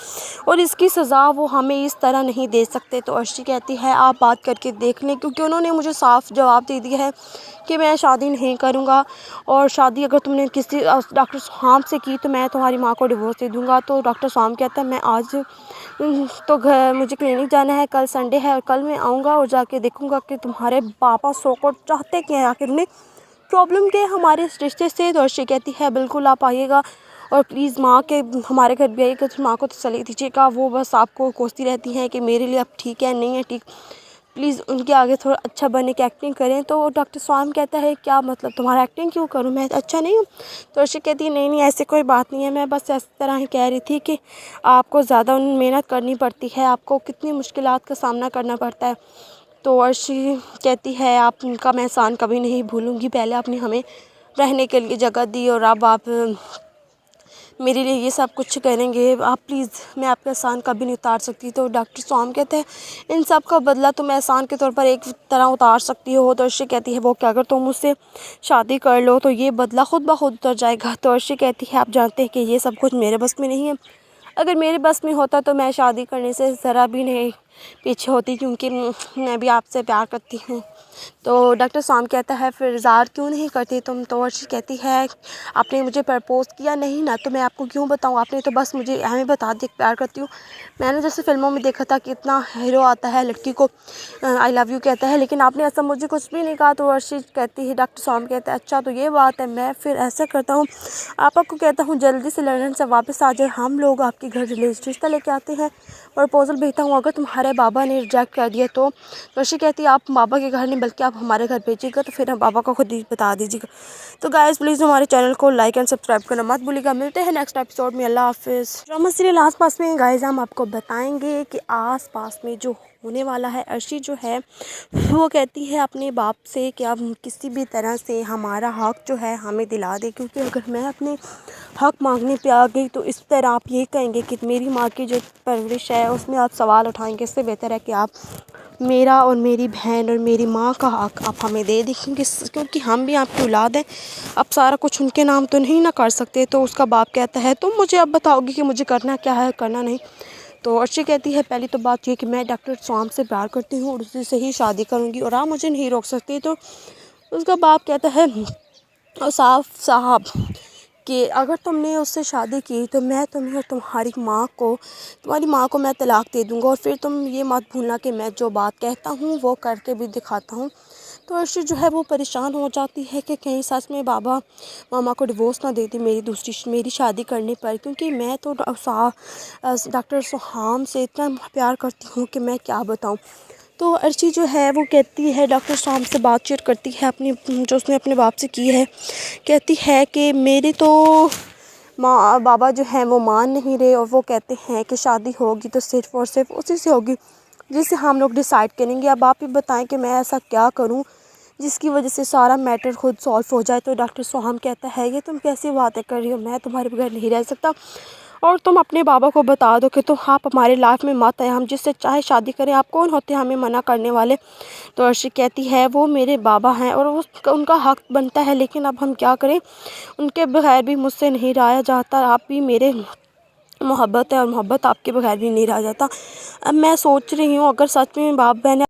और इसकी सज़ा वो हमें इस तरह नहीं दे सकते। तो अर्शी कहती है आप बात करके देख लें, क्योंकि उन्होंने मुझे साफ जवाब दे दिया है कि मैं शादी नहीं करूँगा, और शादी अगर तुमने किसी डॉक्टर स्वाम से की तो मैं तुम्हारी माँ को डिवोर्स दे दूँगा। तो डॉक्टर स्वाम कहता है मैं आज तो मुझे क्लिनिक जाना है, कल संडे है और कल मैं आऊँगा और जाके देखूँगा कि तुम्हारे पापा सो को चाहते क्या है, आखिर उन्हें प्रॉब्लम क्या है हमारे इस रिश्ते से। तो अर्शी कहती है बिल्कुल आप आइएगा और प्लीज़ माँ के हमारे घर भी आइएगा, तो माँ को तसल्ली दीजिएगा। वो बस आपको कोसती रहती हैं कि मेरे लिए अब ठीक है नहीं है ठीक, प्लीज़ उनके आगे थोड़ा अच्छा बनने की एक्टिंग करें। तो डॉक्टर स्वाम कहता है क्या मतलब तुम्हारा एक्टिंग क्यों करूं, मैं अच्छा नहीं हूं। तो अर्शी कहती है नहीं ऐसी कोई बात नहीं है, मैं बस इस तरह ही कह रही थी कि आपको ज़्यादा मेहनत करनी पड़ती है, आपको कितनी मुश्किलात का सामना करना पड़ता है। तो अर्शी कहती है आपका मैं एहसान कभी नहीं भूलूँगी, पहले आपने हमें रहने के लिए जगह दी और अब आप मेरे लिए ये सब कुछ करेंगे, आप प्लीज़ मैं आपका एहसान कभी नहीं उतार सकती। तो डॉक्टर स्वाम कहते हैं इन सब का बदला तुम एहसान के तौर पर एक तरह उतार सकती हो। तो अर्शी कहती है वो क्या, अगर तुम मुझसे शादी कर लो तो ये बदला खुद ब खुद उतर जाएगा। तो अर्शी कहती है आप जानते हैं कि ये सब कुछ मेरे बस में नहीं है, अगर मेरे बस में होता तो मैं शादी करने से ज़रा भी नहीं पीछे होती, क्योंकि मैं भी आपसे प्यार करती हूँ। तो डॉक्टर स्वाम कहता है फिर इज़हार क्यों नहीं करती तुम। तो अर्शी कहती है आपने मुझे प्रपोज़ किया नहीं ना, तो मैं आपको क्यों बताऊँ, आपने तो बस मुझे हमें बता दिया प्यार करती हूँ। मैंने जैसे फिल्मों में देखा था कि इतना हीरो आता है लड़की को आई लव यू कहता है, लेकिन आपने ऐसा मुझे कुछ भी नहीं कहा। तो अर्शी कहती है डॉक्टर स्वाम कहता है अच्छा तो ये बात है, मैं फिर ऐसा करता हूँ आपको कहता हूँ जल्दी से लंदन से वापस आ जाए, हम लोग आपके घर रिश्ता लेके आते हैं, प्रपोज़ल भेजता हूँ। अगर तुम्हारे बाबा ने रिजेक्ट कर दिया तो अर्शी कहती है आप बाबा के घर नहीं बल्कि आप हमारे घर भेजिएगा, तो फिर हम बाबा को खुद ही बता दीजिएगा। तो गाइस प्लीज़ हमारे चैनल को लाइक एंड सब्सक्राइब करना मत भूलिएगा। मिलते हैं नेक्स्ट एपिसोड में, अल्लाह हाफिज़। ड्रामा सीरियल आस पास में गाइस हम आपको बताएंगे कि आस पास में जो होने वाला है। अर्शी जो है वो कहती है अपने बाप से कि आप किसी भी तरह से हमारा हक जो है हमें दिला दे, क्योंकि अगर मैं अपने हक मांगने पे आ गई तो इस तरह आप ये कहेंगे कि मेरी माँ की जो परवरिश है उसमें आप सवाल उठाएंगे। इससे बेहतर है कि आप मेरा और मेरी बहन और मेरी माँ का हक आप हमें दे देंगे, क्योंकि हम भी आपकी औलाद हैं, अब सारा कुछ उनके नाम तो नहीं ना कर सकते। तो उसका बाप कहता है तुम मुझे अब बताओगे कि मुझे करना क्या है करना नहीं। तो अर्शी कहती है पहली तो बात ये कि मैं डॉक्टर स्वाम से प्यार करती हूँ और उसी से ही शादी करूँगी और आप मुझे नहीं रोक सकती। तो उसका बाप कहता है साफ साहब कि अगर तुमने उससे शादी की तो मैं तुम्हें और तुम्हारी माँ को मैं तलाक दे दूँगा, और फिर तुम ये मत भूलना कि मैं जो बात कहता हूँ वो करके भी दिखाता हूँ। तो अर्शी जो है वो परेशान हो जाती है कि कहीं सच में बाबा मामा को डिवोर्स ना दे दी मेरी शादी करने पर, क्योंकि मैं तो डॉक्टर स्वाम से इतना प्यार करती हूँ कि मैं क्या बताऊँ। तो अर्शी जो है वो कहती है डॉक्टर स्वाम से बातचीत करती है अपनी जो उसने अपने बाप से की है, कहती है कि मेरे तो बाबा जो हैं वो मान नहीं रहे और वो कहते हैं कि शादी होगी तो सिर्फ़ और सिर्फ उसी से होगी जिसे हम लोग डिसाइड करेंगे। अब आप ही बताएं कि मैं ऐसा क्या करूं जिसकी वजह से सारा मैटर खुद सॉल्व हो जाए। तो डॉक्टर स्वाम कहता है ये तुम कैसी बातें कर रही हो, मैं तुम्हारे बगैर नहीं रह सकता, और तुम अपने बाबा को बता दो कि तुम आप हमारे लाइफ में मत आए, हम जिससे चाहे शादी करें, आप कौन होते हैं हमें मना करने वाले। तो अर्शी कहती है वो मेरे बाबा हैं और उनका हक बनता है, लेकिन अब हम क्या करें, उनके बगैर भी मुझसे नहीं रहा जाता, आप भी मेरे मोहब्बत है और मोहब्बत आपके बगैर भी नहीं रहा जाता। अब मैं सोच रही हूँ अगर सच में बाप बहन